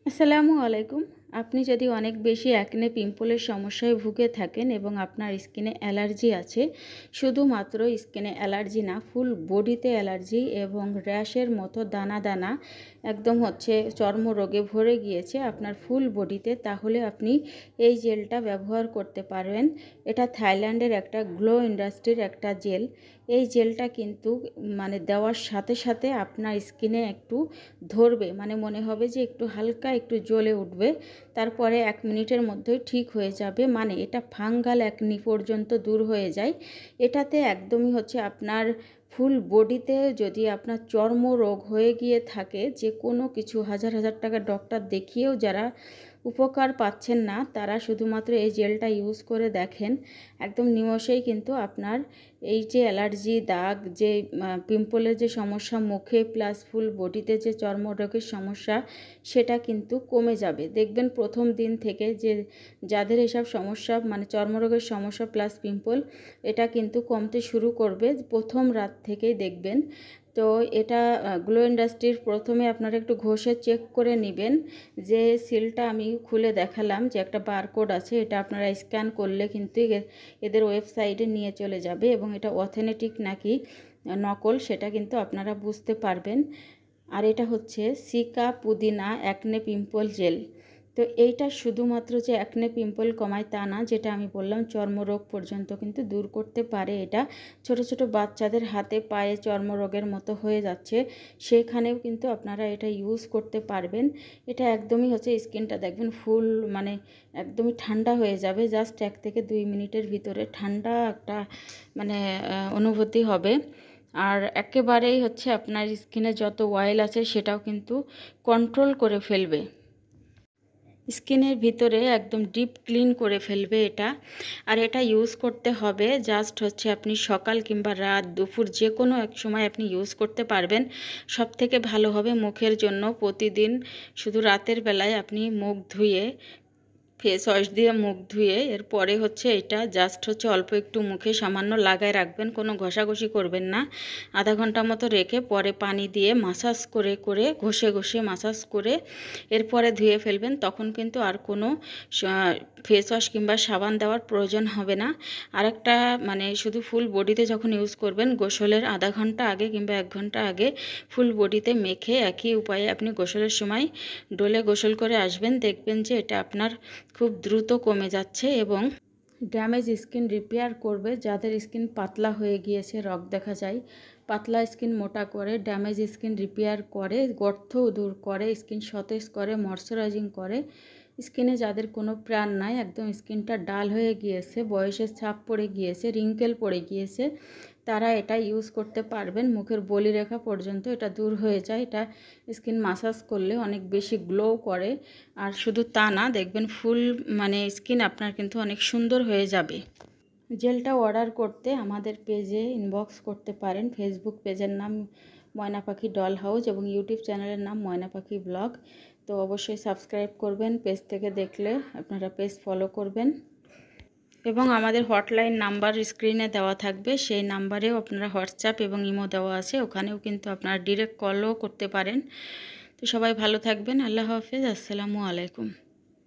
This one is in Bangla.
আসসালামু আলাইকুম। আপনি যদি অনেক বেশি অ্যাকনে পিম্পলের সমস্যায় ভুগে থাকেন এবং আপনার স্কিনে অ্যালার্জি আছে, শুধুমাত্র স্কিনে অ্যালার্জি না, ফুল বডিতে অ্যালার্জি এবং র্যাশের মতো দানা দানা একদম চর্মরোগে ভরে গিয়েছে আপনার ফুল বডিতে, তাহলে আপনি এই জেলটা ব্যবহার করতে পারবেন। এটা থাইল্যান্ডের একটা গ্লো ইন্ডাস্ট্রির একটা জেল। এই জেলটা কিন্তু দেওয়ার সাথে সাথে আপনার স্কিনে একটু ধরবে, মনে হবে যে একটু হালকা একটু জ্বলে উঠবে, তারপরে 1 মিনিটের মধ্যেই ঠিক হয়ে যাবে। এটা ফাঙ্গাল অ্যাকনি পর্যন্ত দূর হয়ে যায়। এটাতে একদমই আপনার ফুল বডিতে যদি আপনার চর্মরোগ হয়ে গিয়ে থাকে, যে কোনো কিছু হাজার হাজার টাকা ডক্টর দেখিয়েও যারা উপকার পাচ্ছেন না, তারা শুধুমাত্র এই জেলটা ইউজ করে দেখেন, একদম নিমেষেই কিন্তু আপনার এই যে অ্যালার্জি দাগ, যে পিম্পলের যে সমস্যা মুখে প্লাস ফুল বডিতে যে চর্মরোগের সমস্যা, সেটা কিন্তু কমে যাবে। দেখবেন প্রথম দিন থেকে যে যাদের এসব সমস্যা চর্মরোগের সমস্যা প্লাস পিম্পল, এটা কিন্তু কমতে শুরু করবে প্রথম রাত থেকেই দেখবেন। তো এটা গ্লো ইন্ডাস্ট্রির প্রথমে আপনারা একটু ঘষে চেক করে নেবেন। যে সিলটা আমি খুলে দেখালাম, যে একটা বারকোড আছে, এটা আপনারা স্ক্যান করলে কিন্তু এদের ওয়েবসাইটে নিয়ে চলে যাবে এবং এটা অথেন্টিক নাকি নকল সেটা কিন্তু আপনারা বুঝতে পারবেন। আর এটা হচ্ছে সিকা পুদিনা অ্যাকনে পিম্পল জেল। তো এইটা শুধুমাত্র যে অ্যাকনে পিম্পল কমায় তা না, যেটা আমি বললাম চর্মরোগ পর্যন্ত কিন্তু দূর করতে পারে। এটা ছোট ছোট বাচ্চাদের হাতে পায়ে চর্মরোগের মতো হয়ে যাচ্ছে, সেখানেও কিন্তু আপনারা এটা ইউজ করতে পারবেন। এটা একদমই স্কিনটা দেখবেন ফুল একদমই ঠান্ডা হয়ে যাবে, জাস্ট 1 থেকে 2 মিনিটের ভিতরে ঠান্ডা একটা অনুভূতি হবে। আর একেবারেই আপনার স্কিনে যত অয়েল আছে সেটাও কিন্তু কন্ট্রোল করে ফেলবে, স্কিনের ভিতরে একদম ডিপ ক্লিন করে ফেলবে এটা। আর এটা ইউজ করতে হবে জাস্ট আপনি সকাল কিংবা রাত দুপুর যে কোনো এক সময় আপনি ইউজ করতে পারবেন। সব থেকে ভালো হবে মুখের জন্য প্রতিদিন শুধু রাতের বেলায় আপনি মুখ ধুয়ে ফেস ওয়াশ দিয়ে মুখ ধুয়ে এরপরে এটা জাস্ট অল্প একটু মুখে সামান্য লাগায় রাখবেন, কোনো ঘষাঘষি করবেন না। আধা ঘন্টা মতো রেখে পরে পানি দিয়ে মাসাজ করে করে ঘষে ঘষে মাসাজ করে এরপরে ধুয়ে ফেলবেন। তখন কিন্তু আর কোনো ফেস ওয়াশ কিংবা সাবান দেওয়ার প্রয়োজন হবে না। আরেকটা শুধু ফুল বডিতে যখন ইউজ করবেন, গোসলের আধা ঘন্টা আগে কিংবা 1 ঘন্টা আগে ফুল বডিতে মেখে একই উপায়ে আপনি গোসলের সময় ডোলে গোসল করে আসবেন। দেখবেন যে এটা আপনার খুব দ্রুত কমে যাচ্ছে এবং ড্যামেজ স্কিন রিপেয়ার করবে। যাদের স্কিন পাতলা হয়ে গিয়েছে, রগ দেখা যায়, পাতলা স্কিন মোটা করে, ড্যামেজ স্কিন রিপেয়ার করে, গর্তও দূর করে, স্কিন সতেজ করে, ময়শ্চারাইজিং করে। স্কিনে যাদের কোনো প্রাণ নাই, একদম স্কিনটা ডাল হয়ে গিয়েছে, বয়সের ছাপ পড়ে গিয়েছে, রিঙ্কেল পড়ে গিয়েছে, তারা এটা ইউজ করতে পারবেন। মুখের বলিরেখা পর্যন্ত এটা দূর হয়ে যায়। এটা স্কিন মাসাজ করলে অনেক বেশি গ্লো করে। আর শুধু তা না, দেখবেন ফুল স্কিন আপনার কিন্তু অনেক সুন্দর হয়ে যাবে। জেলটা অর্ডার করতে আমাদের পেজে ইনবক্স করতে পারেন। ফেসবুক পেজের নাম ময়না পাখি ডল হাউস এবং ইউটিউব চ্যানেলের নাম ময়না পাখি ব্লগ। তো অবশ্যই সাবস্ক্রাইব করবেন, পেজ থেকে দেখলে আপনারা পেজ ফলো করবেন। এবং আমাদের হটলাইন নাম্বার স্ক্রিনে দেওয়া থাকবে, সেই নাম্বারেও আপনারা হোয়াটসঅ্যাপ এবং ইমো দেওয়া আছে, ওখানেও কিন্তু আপনারা ডিরেক্ট কলও করতে পারেন। তো সবাই ভালো থাকবেন। আল্লাহ হাফেজ। আসসালামু আলাইকুম।